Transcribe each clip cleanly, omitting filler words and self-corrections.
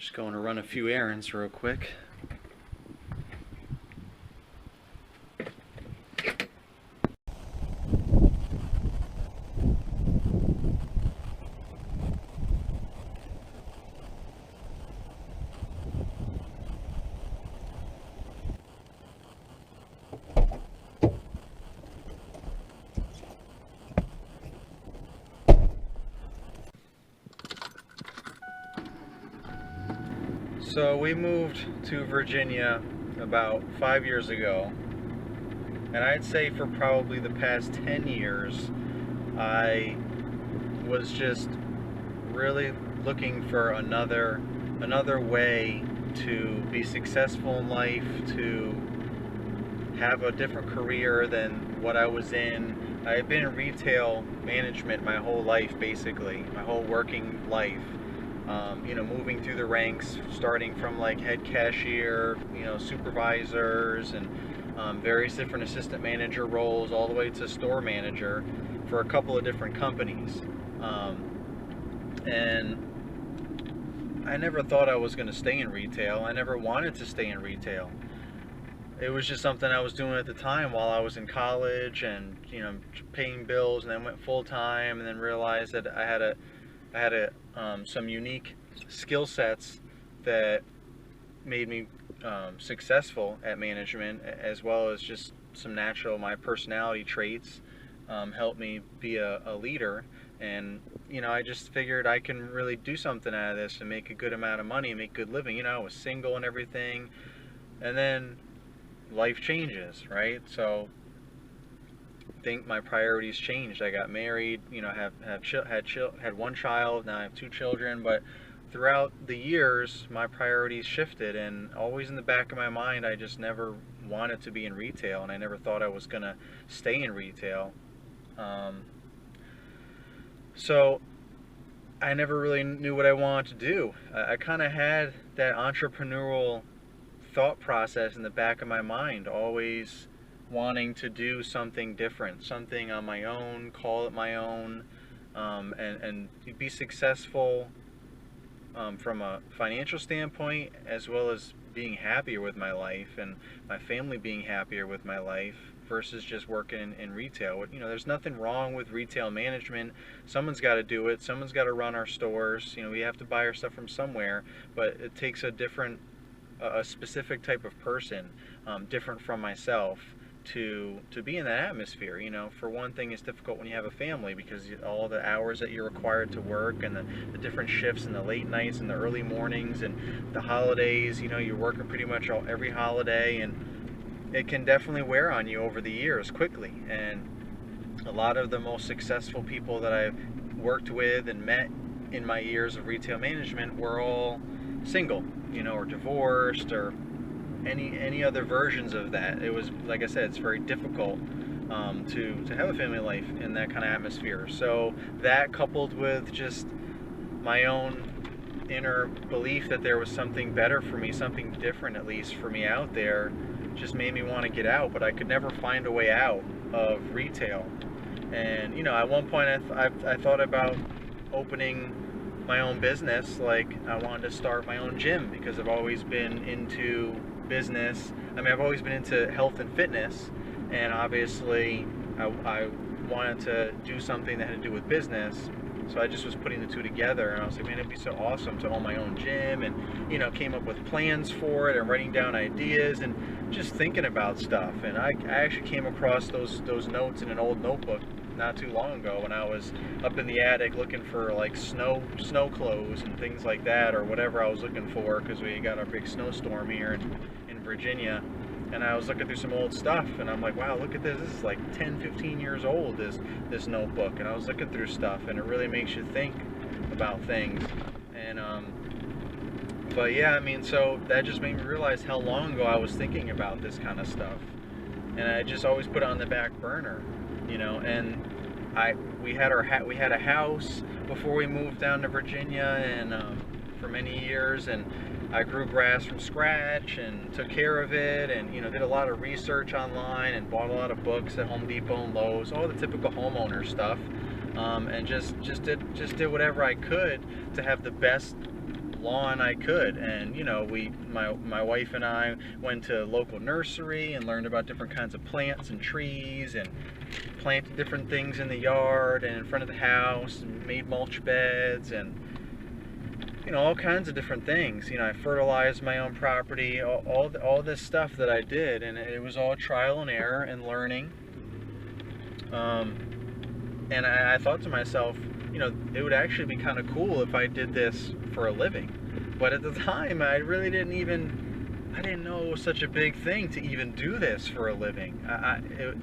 Just going to run a few errands real quick. So we moved to Virginia about 5 years ago, and I'd say for probably the past 10 years I was just really looking for another way to be successful in life, to have a different career than what I was in. I had been in retail management my whole life, basically, my whole working life. Moving through the ranks, starting from like head cashier, supervisors, and various different assistant manager roles, all the way to store manager for a couple of different companies. And I never thought I was going to stay in retail. I never wanted to stay in retail. It was just something I was doing at the time while I was in college, and paying bills, and then went full time, and then realized that I had some unique skill sets that made me successful at management, as well as just my personality traits helped me be a leader. And I just figured I can really do something out of this and make a good amount of money and make good living. I was single and everything, and then life changes, right? So I think my priorities changed. I got married, had one child, now I have two children. But throughout the years my priorities shifted, and always in the back of my mind I just never wanted to be in retail, and I never thought I was gonna stay in retail. So I never really knew what I wanted to do. I kind of had that entrepreneurial thought process in the back of my mind, always wanting to do something different, something on my own, call it my own, and be successful from a financial standpoint, as well as being happier with my life and my family being happier with my life, versus just working in retail. There's nothing wrong with retail management. Someone's got to do it. Someone's got to run our stores. We have to buy our stuff from somewhere, but it takes a specific type of person, different from myself, to be in that atmosphere. For one thing, it's difficult when you have a family, because all the hours that you're required to work, and the different shifts, and the late nights and the early mornings, and the holidays. You're working pretty much every holiday, and it can definitely wear on you over the years quickly. And a lot of the most successful people that I've worked with and met in my years of retail management were all single, or divorced, or any other versions of that. It was, like I said, it's very difficult to have a family life in that kind of atmosphere. So that, coupled with just my own inner belief that there was something better for me, something different at least for me out there, just made me want to get out. But I could never find a way out of retail. And at one point I thought about opening my own business. Like, I wanted to start my own gym, because I've always been into business. I've always been into health and fitness, and obviously I wanted to do something that had to do with business. So I just was putting the two together, and I was like, man, it'd be so awesome to own my own gym. And came up with plans for it, and writing down ideas, and just thinking about stuff. And I actually came across those notes in an old notebook not too long ago, when I was up in the attic looking for like snow clothes and things like that, or whatever I was looking for, because we got our big snowstorm here in Virginia. And I was looking through some old stuff, and I'm like, wow, look at this. This is like 10-15 years old, this notebook. And I was looking through stuff, and it really makes you think about things. And but yeah, so that just made me realize how long ago I was thinking about this kind of stuff, and I just always put it on the back burner. And we had a house before we moved down to Virginia, and for many years, and I grew grass from scratch and took care of it, and did a lot of research online, and bought a lot of books at Home Depot and Lowe's, all the typical homeowner stuff, and just did whatever I could to have the best lawn I could. And you know, my wife and I went to local nursery and learned about different kinds of plants and trees, and planted different things in the yard and in front of the house, and made mulch beds, and you know, all kinds of different things. You know, I fertilized my own property, all this stuff that I did, and it was all trial and error and learning. And I thought to myself, you know, it would actually be kind of cool if I did this for a living. But at the time, I really I didn't know it was such a big thing to even do this for a living.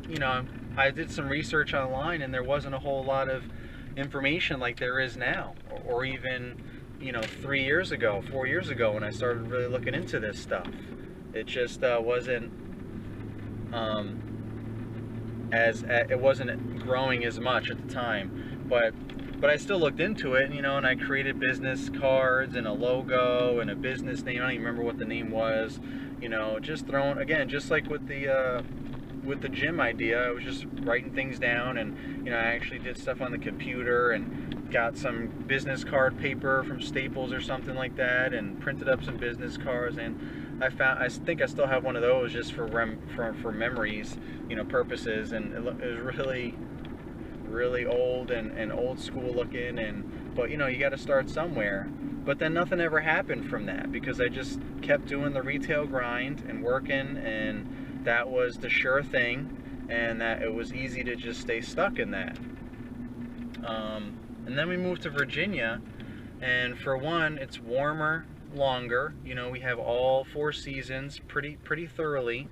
You know, I did some research online, and there wasn't a whole lot of information like there is now, or even, you know, 3 years ago, 4 years ago, when I started really looking into this stuff. It just wasn't it wasn't growing as much at the time, but I still looked into it, you know, and I created business cards and a logo and a business name. I don't even remember what the name was, you know, just throwing, again, just like with the gym idea, I was just writing things down, and you know, I actually did stuff on the computer and got some business card paper from Staples or something like that, and printed up some business cards. And I think I still have one of those just for memories, you know, purposes. And it was really old and old school looking, but you know, you got to start somewhere. But then nothing ever happened from that, because I just kept doing the retail grind and working, and that was the sure thing, and that it was easy to just stay stuck in that. And then we moved to Virginia, and for one, it's warmer, longer. You know, we have all 4 seasons pretty thoroughly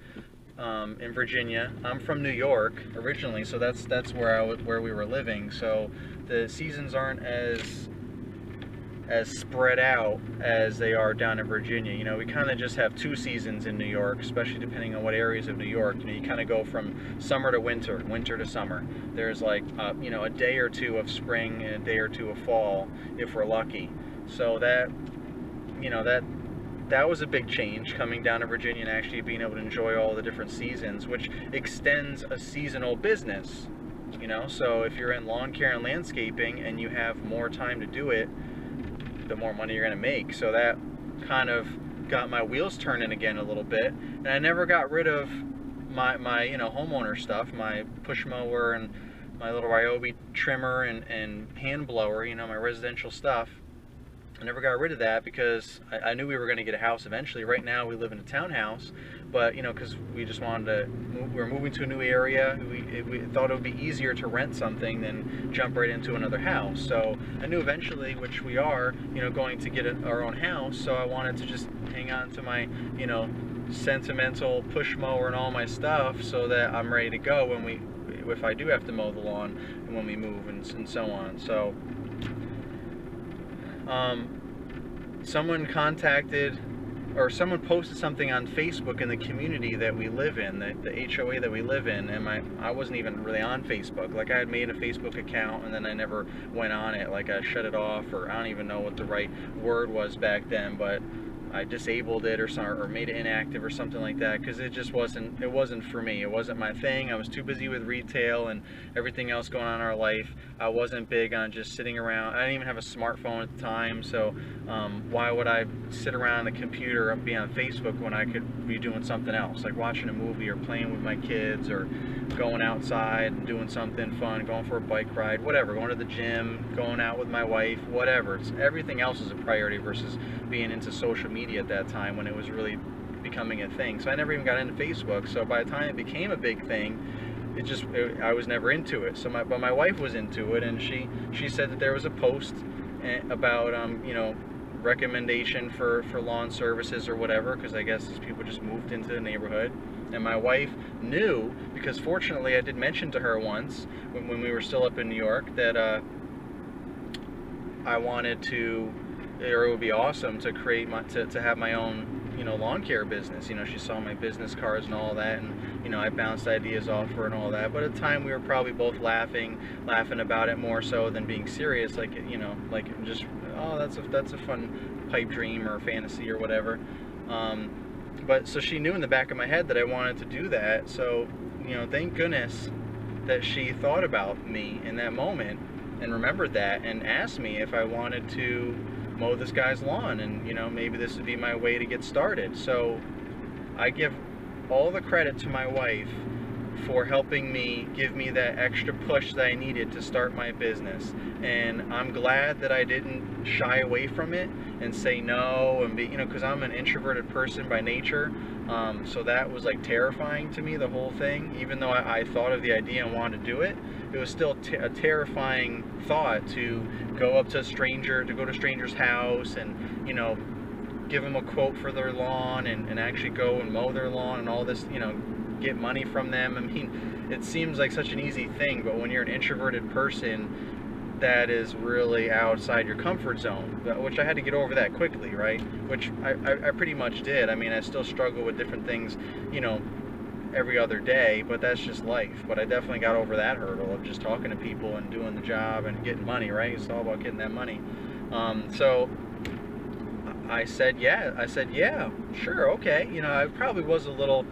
in Virginia. I'm from New York originally, so that's where we were living. So the seasons aren't as spread out as they are down in Virginia. You know, we kind of just have 2 seasons in New York, especially depending on what areas of New York. You know, you kind of go from summer to winter, winter to summer. There's like you know, a day or two of spring and a day or two of fall if we're lucky. So that, you know, that was a big change, coming down to Virginia and actually being able to enjoy all the different seasons, which extends a seasonal business. You know, so if you're in lawn care and landscaping and you have more time to do it, the more money you're going to make. So that kind of got my wheels turning again a little bit. And I never got rid of my you know, homeowner stuff, my push mower and my little Ryobi trimmer and hand blower, you know, my residential stuff. I never got rid of that because I knew we were going to get a house eventually. Right now we live in a townhouse, but you know, because we just wanted to move, we were moving to a new area. We thought it would be easier to rent something than jump right into another house. So I knew eventually, which we are, you know, going to get our own house. So I wanted to just hang on to my, you know, sentimental push mower and all my stuff, so that I'm ready to go if I do have to mow the lawn and when we move and so on. So someone contacted, or someone posted something on Facebook in the community that we live in, the HOA that we live in, and I wasn't even really on Facebook. Like, I had made a Facebook account and then I never went on it. Like, I shut it off, or I don't even know what the right word was back then, but I disabled it or made it inactive or something like that, because it just wasn't for me. It wasn't my thing. I was too busy with retail and everything else going on in our life. I wasn't big on just sitting around. I didn't even have a smartphone at the time, so why would I sit around on the computer and be on Facebook when I could be doing something else, like watching a movie or playing with my kids or going outside and doing something fun, going for a bike ride, whatever, going to the gym, going out with my wife, whatever. Everything else is a priority versus being into social media at that time when it was really becoming a thing. So I never even got into Facebook. So by the time it became a big thing, I was never into it. So but my wife was into it, and she said that there was a post about you know, recommendation for lawn services or whatever, because I guess these people just moved into the neighborhood. And my wife knew, because fortunately I did mention to her once when we were still up in New York that I wanted to, or it would be awesome to create to have my own, you know, lawn care business. You know, she saw my business cards and all that, and you know, I bounced ideas off her and all that. But at the time, we were probably both laughing about it more so than being serious. Like, you know, like just, oh, that's a fun pipe dream or fantasy or whatever. But so she knew in the back of my head that I wanted to do that. So, you know, thank goodness that she thought about me in that moment and remembered that and asked me if I wanted to mow this guy's lawn, and, you know, maybe this would be my way to get started. So I give all the credit to my wife for helping me, give me that extra push that I needed to start my business. And I'm glad that I didn't shy away from it and say no and be, you know, because I'm an introverted person by nature. So that was like terrifying to me, the whole thing. Even though I thought of the idea and wanted to do it, it was still a terrifying thought to go up to a stranger, to go to a stranger's house and, you know, give them a quote for their lawn and actually go and mow their lawn and all this, you know, get money from them. I mean, it seems like such an easy thing, but when you're an introverted person, that is really outside your comfort zone, which I had to get over that quickly, right? Which I pretty much did. I mean, I still struggle with different things, you know, every other day, but that's just life. But I definitely got over that hurdle of just talking to people and doing the job and getting money, right? It's all about getting that money. So I said, yeah, sure, okay. You know, I probably was a little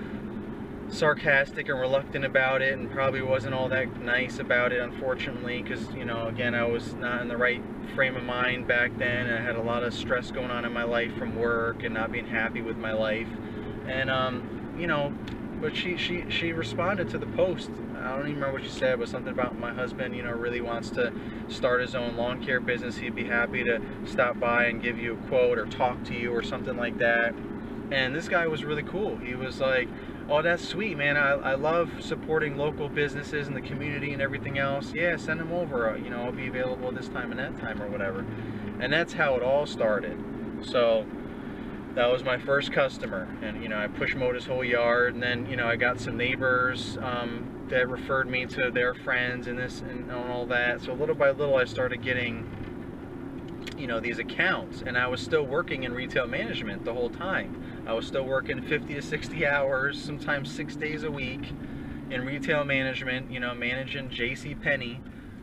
sarcastic and reluctant about it, and probably wasn't all that nice about it, unfortunately, because, you know, again, I was not in the right frame of mind back then, and I had a lot of stress going on in my life from work and not being happy with my life. And you know, but she responded to the post. I don't even remember what she said, but something about my husband, you know, really wants to start his own lawn care business. He'd be happy to stop by and give you a quote or talk to you or something like that. And this guy was really cool. He was like, oh, that's sweet, man. I love supporting local businesses in the community and everything else. Yeah, send them over. You know, I'll be available this time and that time or whatever. And that's how it all started. So that was my first customer. And, you know, I push mowed his whole yard. And then, you know, I got some neighbors that referred me to their friends and this and all that. So little by little, I started getting, you know, these accounts. And I was still working in retail management the whole time. I was still working 50 to 60 hours, sometimes 6 days a week in retail management, you know, managing JCPenney,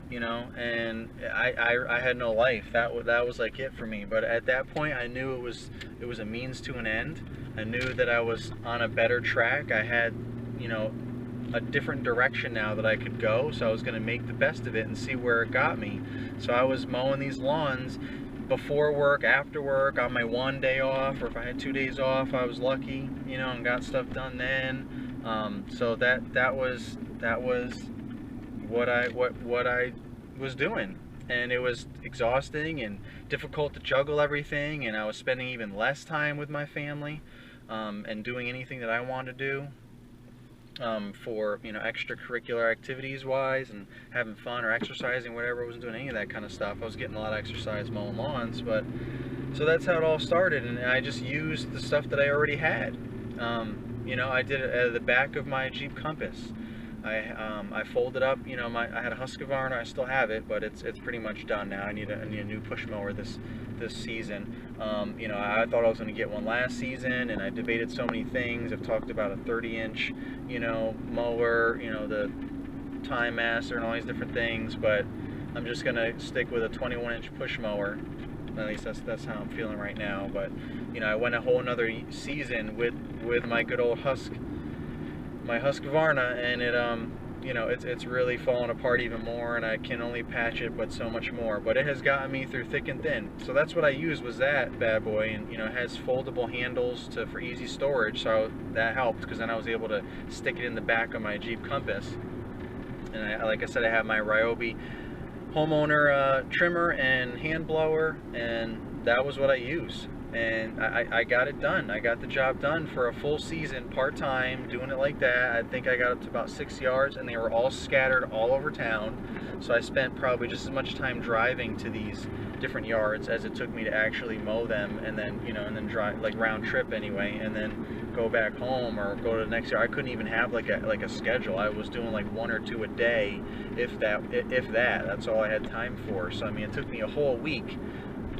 you know, and I had no life. That was like it for me. But at that point, I knew it was a means to an end. I knew that I was on a better track. I had, you know, a different direction now that I could go, so I was going to make the best of it and see where it got me. So I was mowing these lawns before work, after work, on my one day off, or if I had 2 days off, I was lucky, you know, and got stuff done then. So that was what I was doing, and it was exhausting and difficult to juggle everything, and I was spending even less time with my family and doing anything that I wanted to do. For, you know, extracurricular activities wise and having fun or exercising, whatever. I wasn't doing any of that kind of stuff. I was getting a lot of exercise mowing lawns, but so that's how it all started, and I just used the stuff that I already had. You know, I did it at the back of my Jeep Compass. I folded up, you know, I had a Husqvarna. I still have it, but it's pretty much done now. I need a new push mower this season. You know, I thought I was going to get one last season, and I debated so many things. I've talked about a 30-inch, you know, mower, you know, the Time Master and all these different things, but I'm just going to stick with a 21-inch push mower. At least that's how I'm feeling right now. But, you know, I went a whole another season with my good old my Husqvarna, and it you know, it's really fallen apart even more, and I can only patch it, but so much more. But it has gotten me through thick and thin. So that's what I used, was that bad boy, and, you know, it has foldable handles for easy storage, so that helped, because then I was able to stick it in the back of my Jeep Compass. And like I said, I have my Ryobi homeowner trimmer and hand blower, and that was what I used. And I got it done. I got the job done for a full season, part-time, doing it like that. I think I got up to about 6 yards, and they were all scattered all over town. So I spent probably just as much time driving to these different yards as it took me to actually mow them, and then, you know, and then drive, like, round trip anyway, and then go back home or go to the next yard. I couldn't even have like a schedule. I was doing like 1 or 2 a day, if that. That's all I had time for. So I mean, it took me a whole week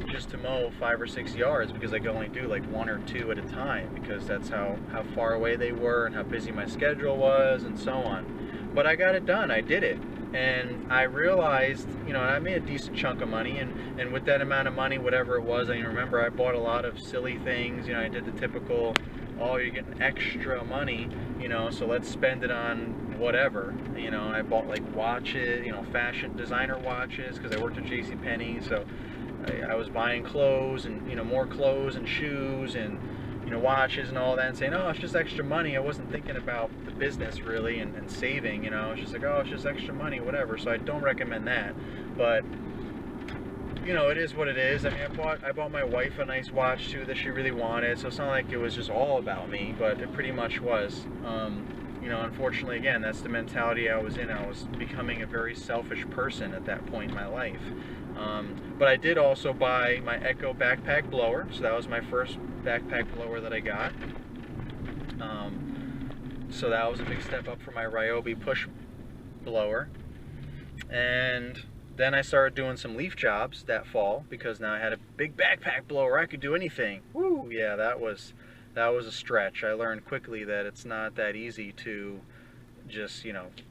just to mow 5 or 6 yards, because I could only do like 1 or 2 at a time, because that's how far away they were and how busy my schedule was and so on. But I got it done. I did it, and I realized, you know, I made a decent chunk of money, and with that amount of money, whatever it was, I remember I bought a lot of silly things. You know, I did the typical, oh, you're getting extra money, you know, so let's spend it on whatever. You know, I bought like watches, you know, fashion designer watches, because I worked at JCPenney, so I was buying clothes and, more clothes and shoes and, watches and all that, and saying, oh, it's just extra money. I wasn't thinking about the business really, and saving, it's just like, oh, it's just extra money, whatever. So I don't recommend that. But it is what it is. I mean, I bought my wife a nice watch too that she really wanted, so it's not like it was just all about me, but it pretty much was. Unfortunately, again, that's the mentality I was in. I was becoming a very selfish person at that point in my life. But I did also buy my Echo backpack blower, so that was my first backpack blower that I got. So that was a big step up for my Ryobi push blower. And then I started doing some leaf jobs that fall, because now I had a big backpack blower. I could do anything. Woo! Yeah, that was a stretch. I learned quickly that it's not that easy to just,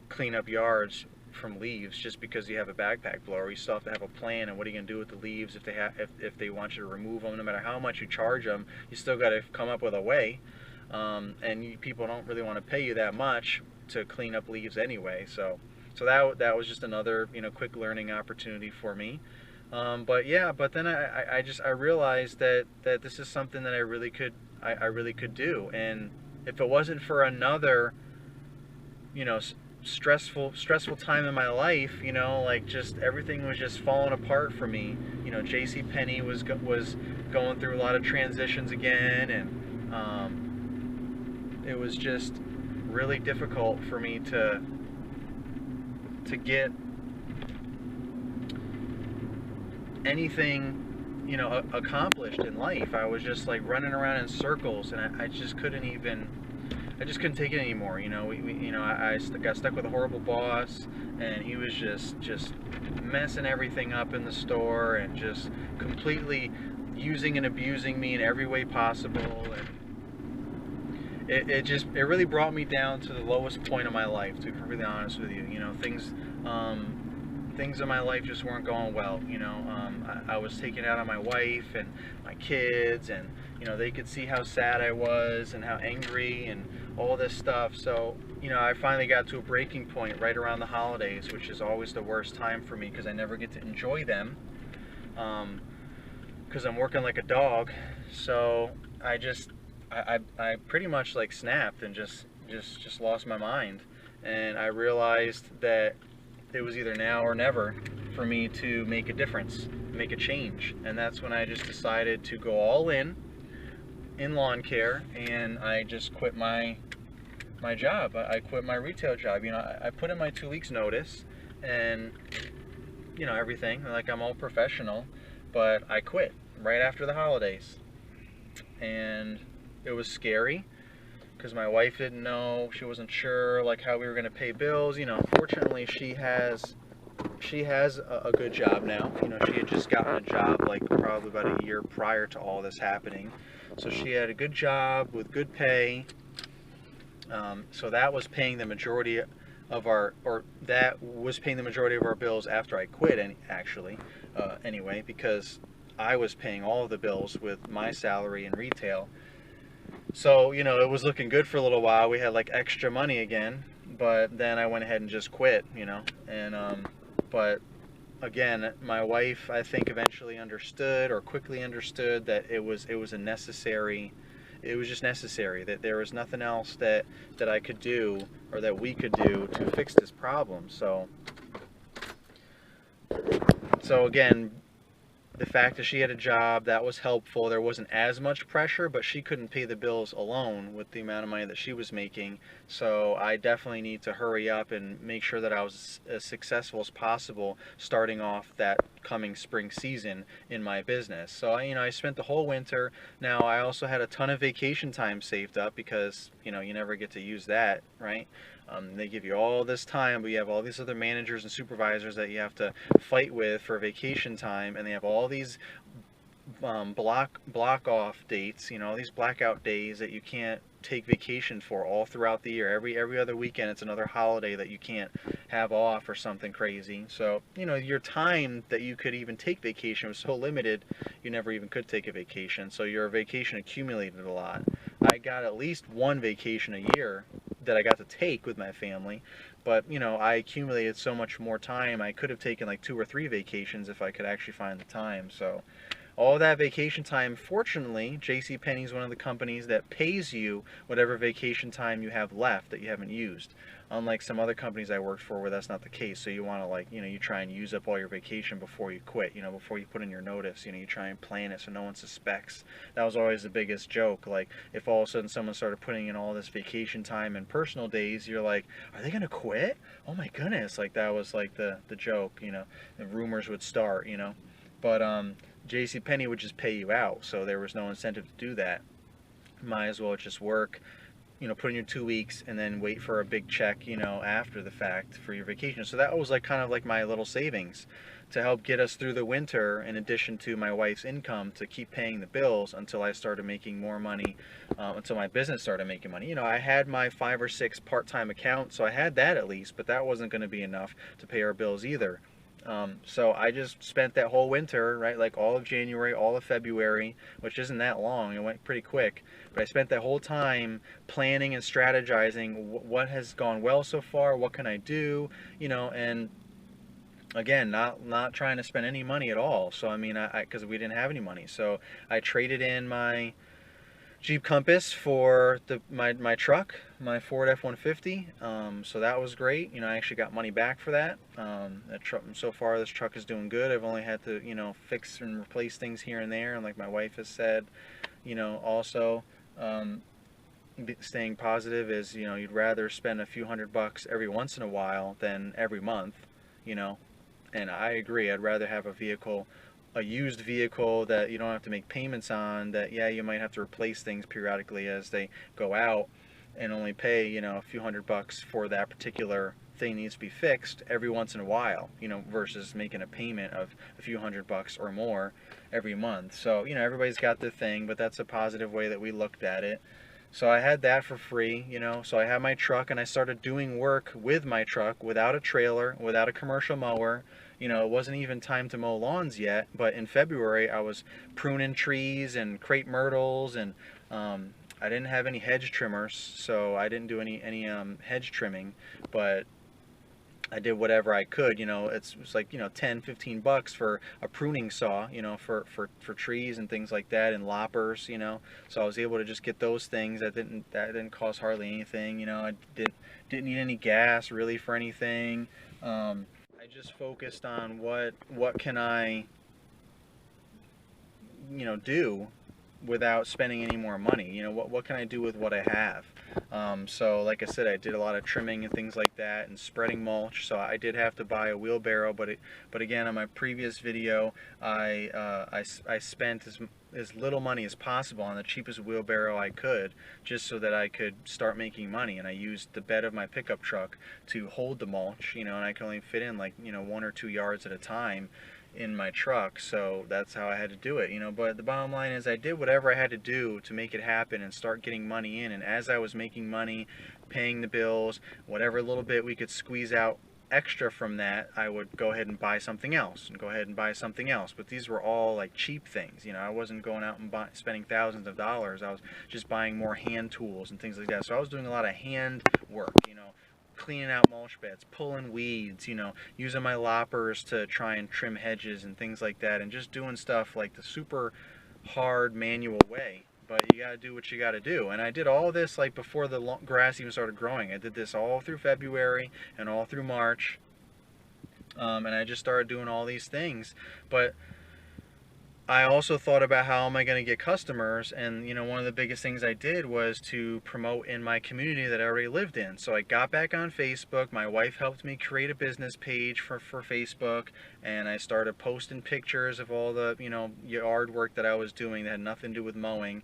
clean up yards from leaves just because you have a backpack blower. You still have to have a plan, and what are you going to do with the leaves if they want you to remove them? No matter how much you charge them, you still got to come up with a way. And people don't really want to pay you that much to clean up leaves anyway. So that was just another quick learning opportunity for me. But then I realized that this is something that I really could do. And if it wasn't for another stressful time in my life, like just everything was just falling apart for me. JCPenney was going through a lot of transitions again, and it was just really difficult for me to get anything accomplished in life. I was just like running around in circles, and I just couldn't take it anymore. I got stuck with a horrible boss, and he was just messing everything up in the store, and just completely using and abusing me in every way possible. And it really brought me down to the lowest point of my life, to be perfectly honest with you. Things in my life just weren't going well. I was taking out on my wife and my kids, and they could see how sad I was and how angry and all this stuff. So I finally got to a breaking point right around the holidays, which is always the worst time for me because I never get to enjoy them, because I'm working like a dog. So I pretty much like snapped and just lost my mind, and I realized that it was either now or never for me to make a difference, make a change. And that's when I just decided to go all in lawn care, and I just quit my job. I quit my retail job. I put in my 2 weeks notice and everything, like I'm all professional, but I quit right after the holidays. And it was scary because my wife didn't know. She wasn't sure like how we were going to pay bills. Fortunately, she has a good job now. She had just gotten a job like probably about a year prior to all this happening, so she had a good job with good pay. So that was paying the majority of our bills after I quit, and actually anyway, because I was paying all of the bills with my salary in retail. So, it was looking good for a little while. We had like extra money again, but then I went ahead and just quit, and, but again, my wife, I think, eventually understood, or quickly understood, that it was just necessary, that there was nothing else that I could do, or that we could do to fix this problem. So again, the fact that she had a job, that was helpful. There wasn't as much pressure, but she couldn't pay the bills alone with the amount of money that she was making. So I definitely need to hurry up and make sure that I was as successful as possible starting off that coming spring season in my business. So I spent the whole winter. Now I also had a ton of vacation time saved up, because you never get to use that, right? They give you all this time, but you have all these other managers and supervisors that you have to fight with for vacation time, and they have all these block off dates, all these blackout days that you can't take vacation for all throughout the year. Every other weekend it's another holiday that you can't have off or something crazy. So your time that you could even take vacation was so limited, you never even could take a vacation. So your vacation accumulated a lot. I got at least one vacation a year that I got to take with my family. But you know, I accumulated so much more time. I could have taken like 2 or 3 vacations if I could actually find the time. So all that vacation time, fortunately, JCPenney is one of the companies that pays you whatever vacation time you have left that you haven't used. Unlike some other companies I worked for where that's not the case. So you want to, like, you know, you try and use up all your vacation before you quit, you know, before you put in your notice, you know, you try and plan it so no one suspects. That was always the biggest joke. Like, if all of a sudden someone started putting in all this vacation time and personal days, you're like, are they going to quit? Oh my goodness. Like, that was like the joke, you know, the rumors would start, you know. But JCPenney would just pay you out, so there was no incentive to do that. Might as well just work, you know, put in your 2 weeks and then wait for a big check, you know, after the fact for your vacation. So that was like kind of like my little savings to help get us through the winter, in addition to my wife's income to keep paying the bills until I started making more money, until my business started making money. You know, I had my 5 or 6 part-time accounts, so I had that at least, but that wasn't going to be enough to pay our bills either. So I just spent that whole winter, right, like all of January, all of February, which isn't that long, it went pretty quick, but I spent that whole time planning and strategizing what has gone well so far, what can I do, you know, and again, not trying to spend any money at all. So I mean, because we didn't have any money, so I traded in my Jeep Compass for my truck, my Ford F-150. So that was great. You know, I actually got money back for that. That truck, so far this truck is doing good. I've only had to, you know, fix and replace things here and there. And like my wife has said, you know, also staying positive is, you know, you'd rather spend a few $100 every once in a while than every month, you know. And I agree. I'd rather have a used vehicle that you don't have to make payments on, that yeah, you might have to replace things periodically as they go out, and only pay, you know, a few $100 for that particular thing needs to be fixed every once in a while, you know, versus making a payment of a few $100 or more every month. So, you know, everybody's got their thing, but that's a positive way that we looked at it. So I had that for free, you know, so I had my truck and I started doing work with my truck without a trailer, without a commercial mower. You know, it wasn't even time to mow lawns yet, but in February I was pruning trees and crepe myrtles, and I didn't have any hedge trimmers, so I didn't do any hedge trimming, but I did whatever I could. You know, it's like, you know, 10-15 bucks for a pruning saw, you know, for trees and things like that, and loppers, you know. So I was able to just get those things that didn't cost hardly anything. You know, I didn't need any gas really for anything. I just focused on what can I, you know, do without spending any more money. You know, what can I do with what I have? So like I said, I did a lot of trimming and things like that, and spreading mulch. So I did have to buy a wheelbarrow, but again, on my previous video, I spent as little money as possible on the cheapest wheelbarrow I could, just so that I could start making money. And I used the bed of my pickup truck to hold the mulch, you know, and I could only fit in like, you know, 1 or 2 yards at a time in my truck, so that's how I had to do it, you know. But the bottom line is I did whatever I had to do to make it happen and start getting money in, and as I was making money, paying the bills, whatever little bit we could squeeze out extra from that, I would go ahead and buy something else and go ahead and buy something else. But these were all like cheap things, you know. I wasn't going out and spending thousands of dollars. I was just buying more hand tools and things like that. So I was doing a lot of hand work, you know, cleaning out mulch beds, pulling weeds, you know, using my loppers to try and trim hedges and things like that, and just doing stuff like the super hard manual way. But you gotta do what you gotta do. And I did all this like before the grass even started growing. I did this all through February and all through March, and I just started doing all these things. But I also thought about how am I going to get customers, and you know, one of the biggest things I did was to promote in my community that I already lived in. So I got back on Facebook. My wife helped me create a business page for Facebook, and I started posting pictures of all the, you know, yard work that I was doing that had nothing to do with mowing,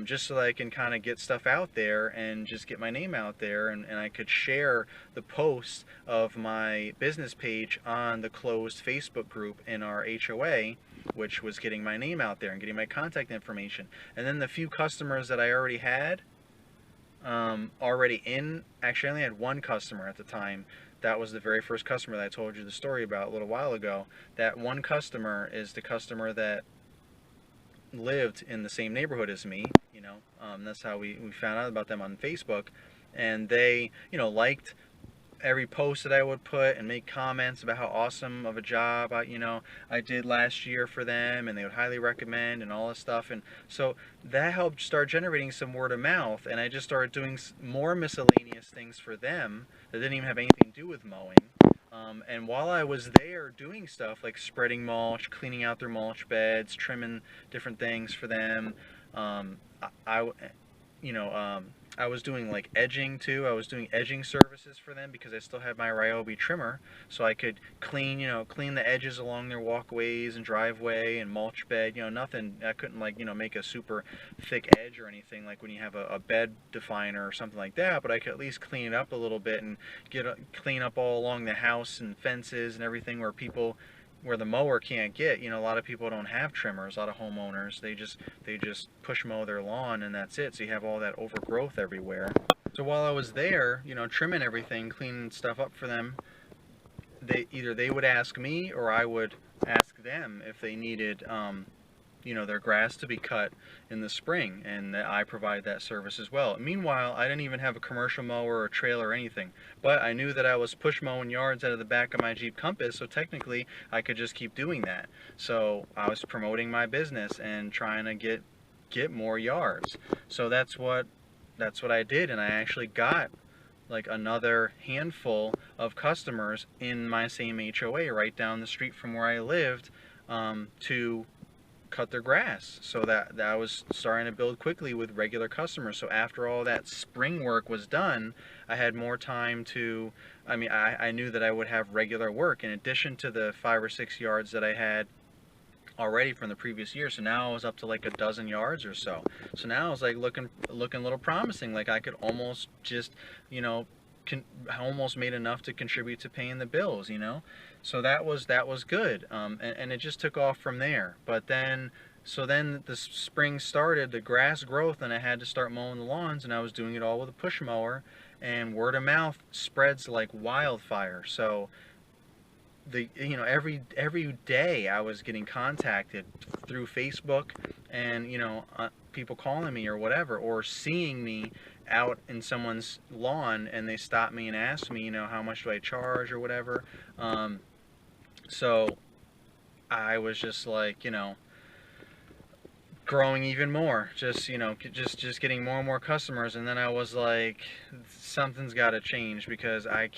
just so that I can kind of get stuff out there and just get my name out there, and I could share the posts of my business page on the closed Facebook group in our HOA, which was getting my name out there and getting my contact information. And then the few customers that I already had, actually I only had one customer at the time. That was the very first customer that I told you the story about a little while ago. That one customer is the customer that lived in the same neighborhood as me, you know. That's how we found out about them on Facebook. and they, liked every post that I would put and make comments about how awesome of a job I did last year for them, and they would highly recommend and all this stuff. And so that helped start generating some word of mouth, and I just started doing more miscellaneous things for them that didn't even have anything to do with mowing. And while I was there doing stuff like spreading mulch, cleaning out their mulch beds, trimming different things for them, I you know, I was doing like edging too. I was doing edging services for them because I still had my Ryobi trimmer, so I could clean the edges along their walkways and driveway and mulch bed. Nothing. I couldn't make a super thick edge or anything like when you have a bed definer or something like that. But I could at least clean it up a little bit and clean up all along the house and fences and everything where the mower can't get. A lot of people don't have trimmers. A lot of homeowners, they just push mow their lawn and that's it. So you have all that overgrowth everywhere. So while I was there, trimming everything, cleaning stuff up for them, either they would ask me or I would ask them if they needed their grass to be cut in the spring, and I provide that service as well. Meanwhile, I didn't even have a commercial mower or trailer or anything, but I knew that I was push mowing yards out of the back of my Jeep Compass, so technically I could just keep doing that. So I was promoting my business and trying to get more yards. So that's what I did, and I actually got like another handful of customers in my same HOA right down the street from where I lived to cut their grass. So that was starting to build quickly with regular customers. So after all that spring work was done, I had more time to, I knew that I would have regular work in addition to the 5 or 6 yards that I had already from the previous year. So now I was up to like a dozen yards or so. So now I was like looking a little promising. Like I could almost just, almost made enough to contribute to paying the bills, So that was good, and it just took off from there. But then the spring started, the grass growth, and I had to start mowing the lawns, and I was doing it all with a push mower, and word of mouth spreads like wildfire. So every day I was getting contacted through Facebook, and people calling me or whatever, or seeing me out in someone's lawn and they stop me and ask me, how much do I charge or whatever. So I was just like, growing even more, just getting more and more customers. And then I was like, something's got to change, because I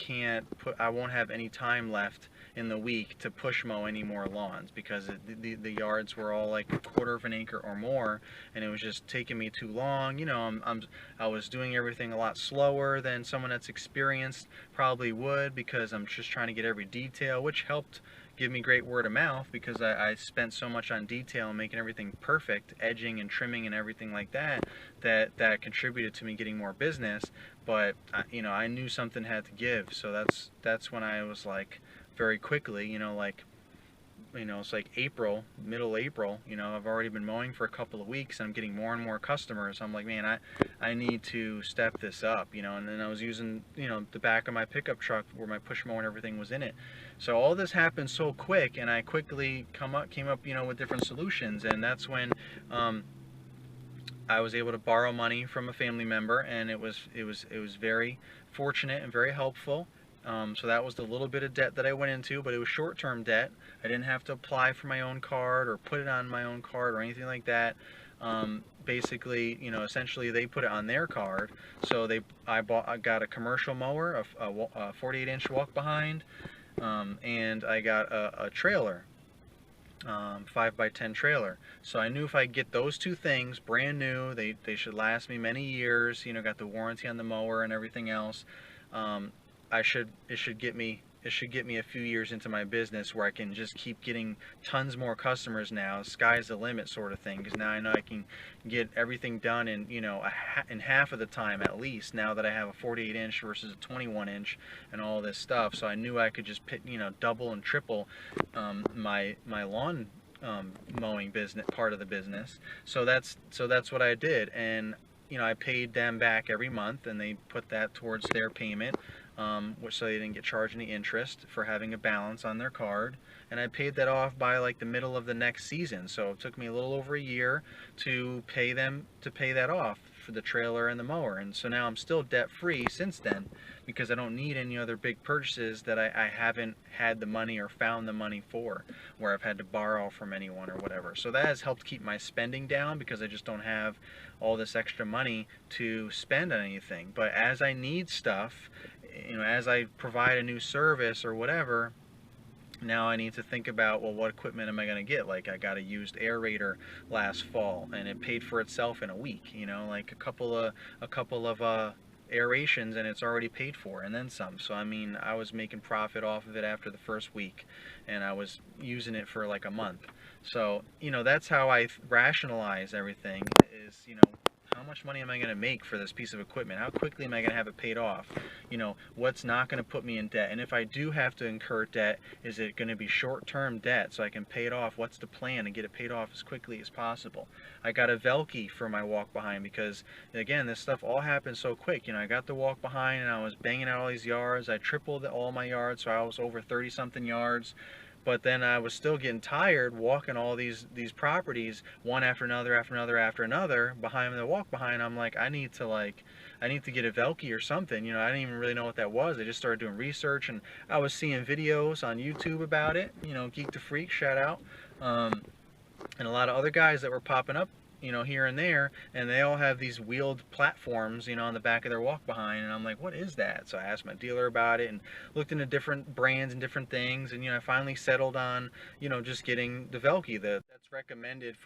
won't have any time left in the week to push mow any more lawns, because the yards were all like a quarter of an acre or more, and it was just taking me too long. I was doing everything a lot slower than someone that's experienced probably would, because I'm just trying to get every detail, which helped give me great word of mouth, because I spent so much on detail and making everything perfect, edging and trimming and everything like that contributed to me getting more business. But I knew something had to give. So that's when I was like, very quickly, it's like April, middle April, I've already been mowing for a couple of weeks and I'm getting more and more customers. I'm like, man, I need to step this up, and then I was using, the back of my pickup truck where my push mower and everything was in it. So all this happened so quick, and I quickly came up, with different solutions. And that's when I was able to borrow money from a family member, and it was very fortunate and very helpful. So that was the little bit of debt that I went into, but it was short-term debt. I didn't have to apply for my own card or put it on my own card or anything like that. Basically, essentially they put it on their card. So I got a commercial mower, a 48-inch walk behind, and I got a trailer, 5x10 trailer. So I knew if I get those two things brand new, they should last me many years. Got the warranty on the mower and everything else. It should get me a few years into my business, where I can just keep getting tons more customers now. Sky's the limit sort of thing, because now I know I can get everything done in in half of the time at least, now that I have a 48-inch versus a 21-inch and all this stuff. So I knew I could just double and triple my lawn mowing business, part of the business. So that's what I did. And I paid them back every month, and they put that towards their payment, so they didn't get charged any interest for having a balance on their card. And I paid that off by like the middle of the next season. So it took me a little over a year to pay that off for the trailer and the mower. And so now I'm still debt free since then, because I don't need any other big purchases that I haven't had the money or found the money for, where I've had to borrow from anyone or whatever. So that has helped keep my spending down, because I just don't have all this extra money to spend on anything. But as I need stuff, as I provide a new service or whatever, now I need to think about, well, what equipment am I going to get? Like, I got a used aerator last fall, and it paid for itself in a week. Like a couple of aerations, and it's already paid for, and then some. So I mean, I was making profit off of it after the first week, and I was using it for like a month. So that's how I rationalize everything. Is how much money am I going to make for this piece of equipment? How quickly am I going to have it paid off? What's not going to put me in debt? And if I do have to incur debt, is it going to be short-term debt so I can pay it off? What's the plan to get it paid off as quickly as possible? I got a Velke for my walk behind, because again, this stuff all happened so quick. I got the walk behind, and I was banging out all these yards. I tripled all my yards, so I was over 30 something yards. But then I was still getting tired walking all these properties, one after another after another behind the walk behind. I'm like, I need to get a Velke or something. I didn't even really know what that was. I just started doing research, and I was seeing videos on YouTube about it. Geek the Freak, shout out, and a lot of other guys that were popping up here and there, and they all have these wheeled platforms on the back of their walk behind. And I'm like, what is that? So I asked my dealer about it and looked into different brands and different things, and I finally settled on just getting the Velke that's recommended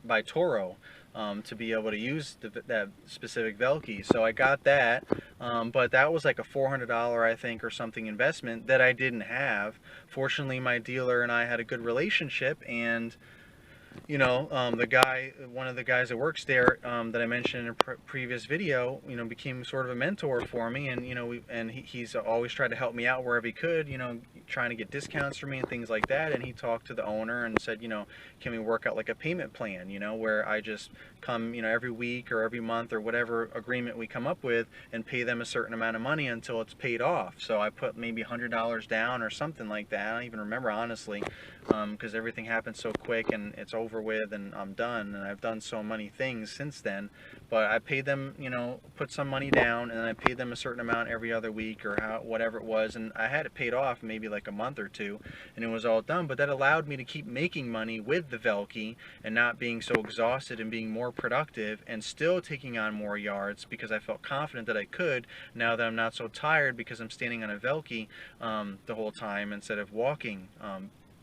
by Toro, to be able to use that specific Velke. So I got that, but that was like a $400, I think, or something investment that I didn't have. Fortunately, my dealer and I had a good relationship, and one of the guys that works there, that I mentioned in a previous video, became sort of a mentor for me, and he's always tried to help me out wherever he could, trying to get discounts for me and things like that. And he talked to the owner and said, can we work out like a payment plan, where I just come, every week or every month or whatever agreement we come up with, and pay them a certain amount of money until it's paid off. So I put maybe $100 down or something like that. I don't even remember, honestly, because everything happened so quick, and it's over with and I'm done. And I've done so many things since then, but I paid them, put some money down, and then I paid them a certain amount every other week, or whatever it was, and I had it paid off maybe like a month or two, and it was all done. But that allowed me to keep making money with the Velke, and not being so exhausted, and being more productive, and still taking on more yards, because I felt confident that I could, now that I'm not so tired, because I'm standing on a Velke the whole time instead of walking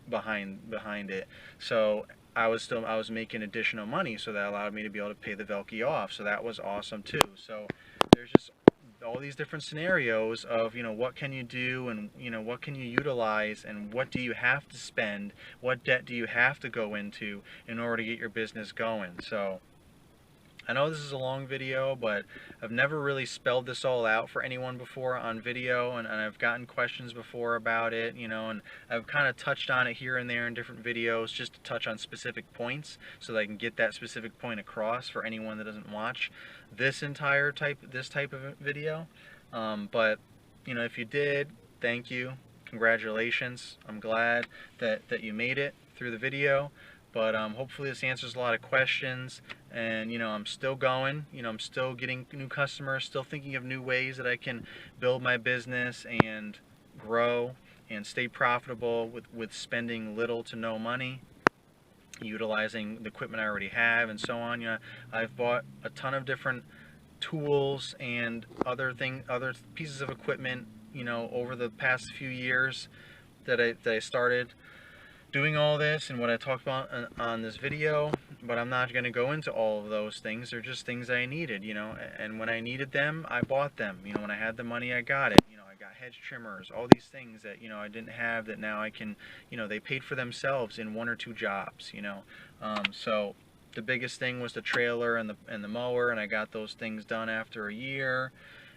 behind it. So I was making additional money, so that allowed me to be able to pay the Velke off. So that was awesome too. So there's just all these different scenarios of what can you do, and what can you utilize, and what do you have to spend, what debt do you have to go into in order to get your business going. So I know this is a long video, but I've never really spelled this all out for anyone before on video, and I've gotten questions before about it, and I've kind of touched on it here and there in different videos, just to touch on specific points so that I can get that specific point across for anyone that doesn't watch this type of video. But if you did, thank you, congratulations. I'm glad that you made it through the video. But hopefully this answers a lot of questions, and I'm still going, I'm still getting new customers, still thinking of new ways that I can build my business and grow and stay profitable with spending little to no money, utilizing the equipment I already have, and so on. I've bought a ton of different tools and other pieces of equipment, over the past few years that I started doing all this and what I talked about on this video. But I'm not going to go into all of those things. They're just things I needed, and when I needed them, I bought them. When I had the money, I got it. I got hedge trimmers, all these things that I didn't have, that now I can, they paid for themselves in 1 or 2 jobs. So the biggest thing was the trailer and the mower, and I got those things done after a year.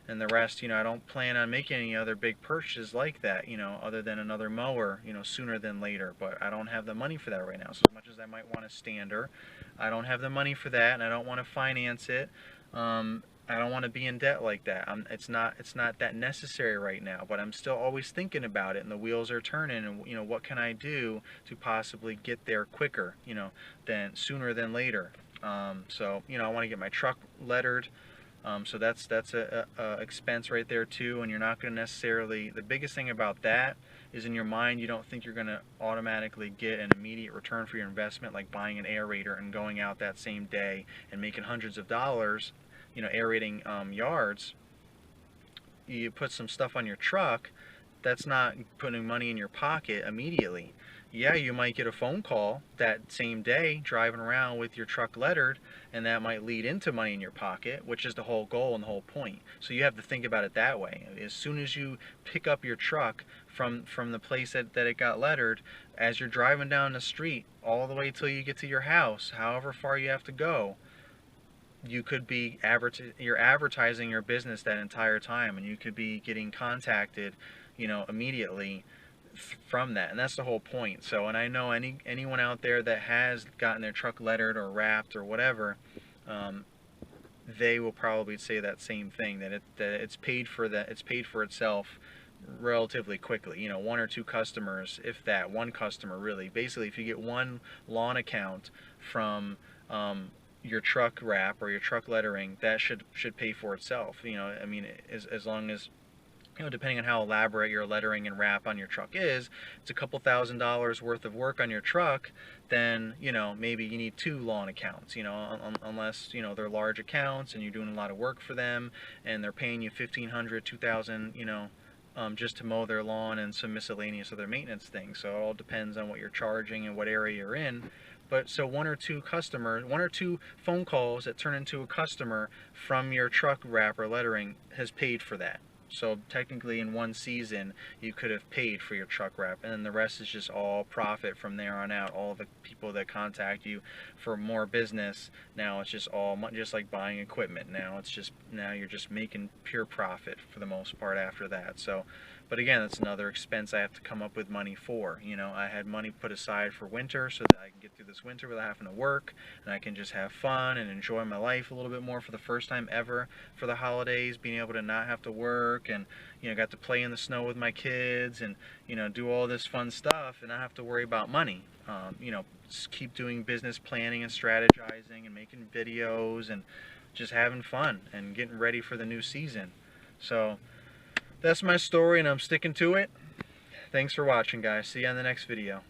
And the rest, I don't plan on making any other big purchases like that, other than another mower, sooner than later. But I don't have the money for that right now. So as much as I might want a stander, I don't have the money for that, and I don't want to finance it. I don't want to be in debt like that. It's not that necessary right now, but I'm still always thinking about it, and the wheels are turning, and what can I do to possibly get there quicker, than sooner than later. So I want to get my truck lettered. So that's a expense right there too, and you're not going to necessarily, the biggest thing about that is in your mind you don't think you're going to automatically get an immediate return for your investment, like buying an aerator and going out that same day and making hundreds of dollars, aerating yards. You put some stuff on your truck, that's not putting money in your pocket immediately. Yeah, you might get a phone call that same day driving around with your truck lettered, and that might lead into money in your pocket, which is the whole goal and the whole point. So you have to think about it that way. As soon as you pick up your truck from the place that it got lettered, as you're driving down the street all the way till you get to your house, however far you have to go, you could be you're advertising your business that entire time, and you could be getting contacted, immediately from that, and that's the whole point. So, and I know anyone out there that has gotten their truck lettered or wrapped or whatever, they will probably say that same thing, that it's paid for, that it's paid for itself relatively quickly. One or two customers, if that, one customer really. Basically, if you get one lawn account from your truck wrap or your truck lettering, that should pay for itself. I mean, as long as, depending on how elaborate your lettering and wrap on your truck is, it's a couple $1,000s worth of work on your truck, then, maybe you need two lawn accounts, unless, they're large accounts and you're doing a lot of work for them and they're paying you $1,500, $2,000, just to mow their lawn and some miscellaneous other maintenance things. So it all depends on what you're charging and what area you're in. But so one or two phone calls that turn into a customer from your truck wrap or lettering has paid for that. So technically in one season you could have paid for your truck wrap, and then the rest is just all profit from there on out. All the people that contact you for more business, now it's just all just like buying equipment. Now you're just making pure profit for the most part after that. So, but again, that's another expense I have to come up with money for. I had money put aside for winter so that I can get through this winter without having to work, and I can just have fun and enjoy my life a little bit more for the first time ever for the holidays, being able to not have to work, and got to play in the snow with my kids, and do all this fun stuff and not have to worry about money. Just keep doing business planning and strategizing and making videos and just having fun and getting ready for the new season. So that's my story, and I'm sticking to it. Thanks for watching, guys. See you on the next video.